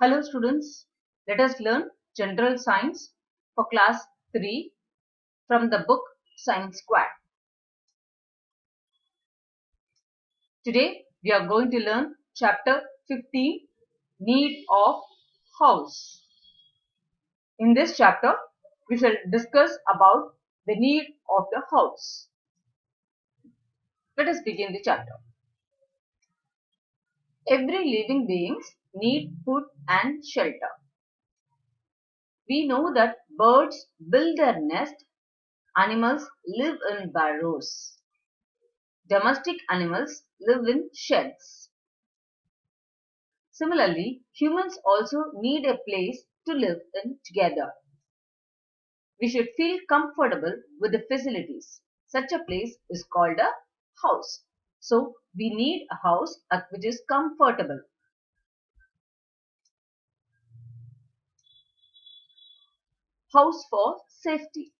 Hello students, let us learn General Science for class 3 from the book Science Squad. Today we are going to learn chapter 15, Need of House. In this chapter we shall discuss about the need of the house. Let us begin the chapter. Every living beings need food and shelter. We know that birds build their nest, animals live in burrows. Domestic animals live in sheds. Similarly, humans also need a place to live in together. We should feel comfortable with the facilities. Such a place is called a house. So, we need a house which is comfortable. House for safety.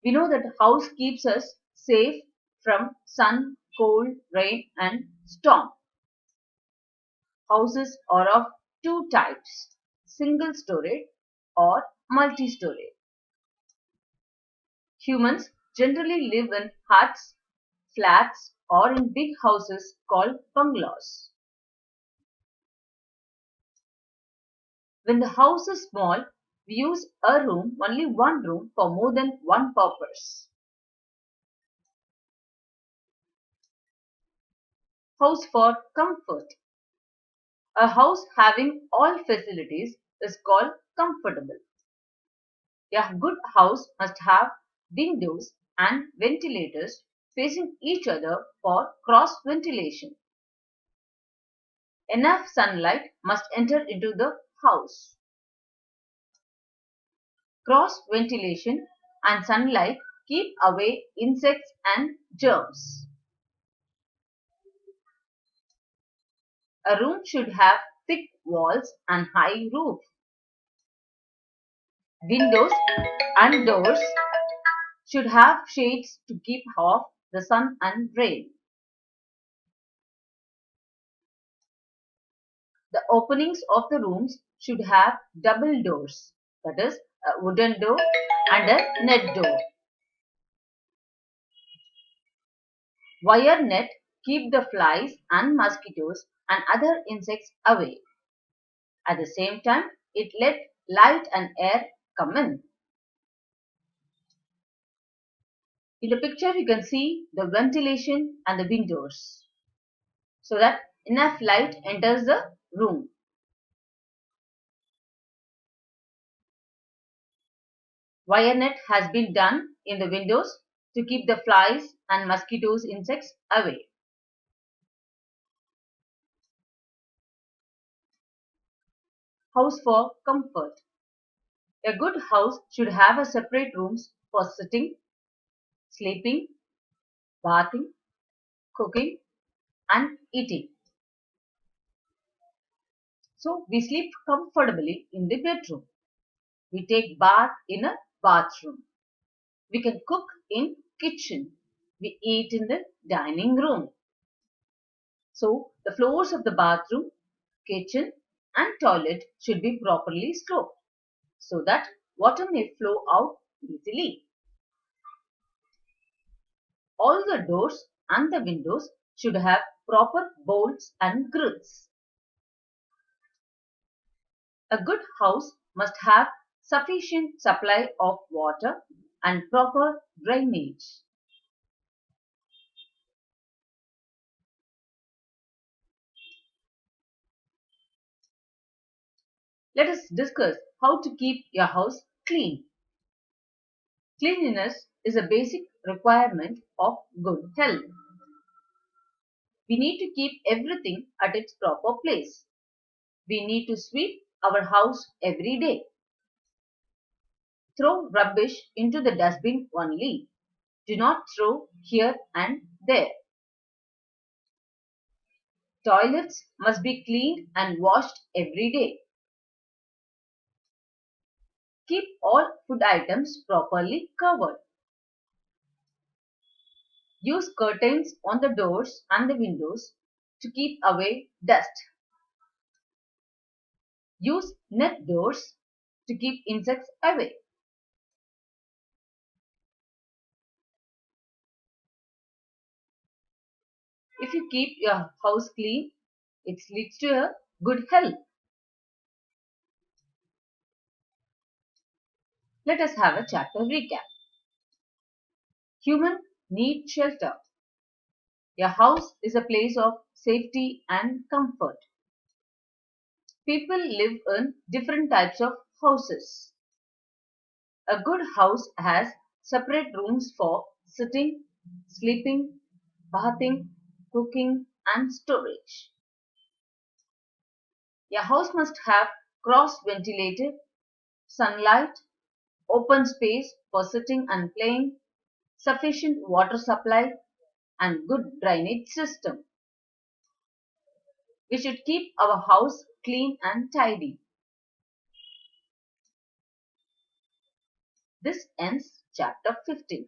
We know that house keeps us safe from sun, cold, rain and storm. Houses are of two types, single-storied or multi-storied. Humans generally live in huts, flats or in big houses called bungalows. When the house is small, we use only one room for more than one purpose. House for comfort. A house having all facilities is called comfortable. A good house must have windows and ventilators facing each other for cross ventilation. Enough sunlight must enter into the house. Cross ventilation and sunlight keep away insects and germs. A room should have thick walls and high roof. Windows and doors should have shades to keep off the sun and rain. The openings of the rooms should have double doors, that is, a wooden door and a net door. Wire net keep the flies and mosquitoes and other insects away. At the same time, it let light and air come in. In the picture, you can see the ventilation and the windows so that enough light enters the room. Wire net has been done in the windows to keep the flies and mosquitoes insects away. House for comfort. A good house should have a separate rooms for sitting, sleeping, bathing, cooking and eating. So we sleep comfortably in the bedroom. We take bath in a bathroom. We can cook in kitchen. We eat in the dining room. So the floors of the bathroom, kitchen and toilet should be properly sloped so that water may flow out easily. All the doors and the windows should have proper bolts and grills. A good house must have sufficient supply of water and proper drainage. Let us discuss how to keep your house clean. Cleanliness is a basic requirement of good health. We need to keep everything at its proper place. We need to sweep our house every day. Throw rubbish into the dustbin only. Do not throw here and there. Toilets must be cleaned and washed every day. Keep all food items properly covered. Use curtains on the doors and the windows to keep away dust. Use net doors to keep insects away. If you keep your house clean, it leads to a good health. Let us have a chapter recap. Human need shelter. Your house is a place of safety and comfort. People live in different types of houses. A good house has separate rooms for sitting, sleeping, bathing, cooking, and storage. Your house must have cross ventilated, sunlight, open space for sitting and playing, sufficient water supply, and good drainage system. We should keep our house clean and tidy. This ends chapter 15.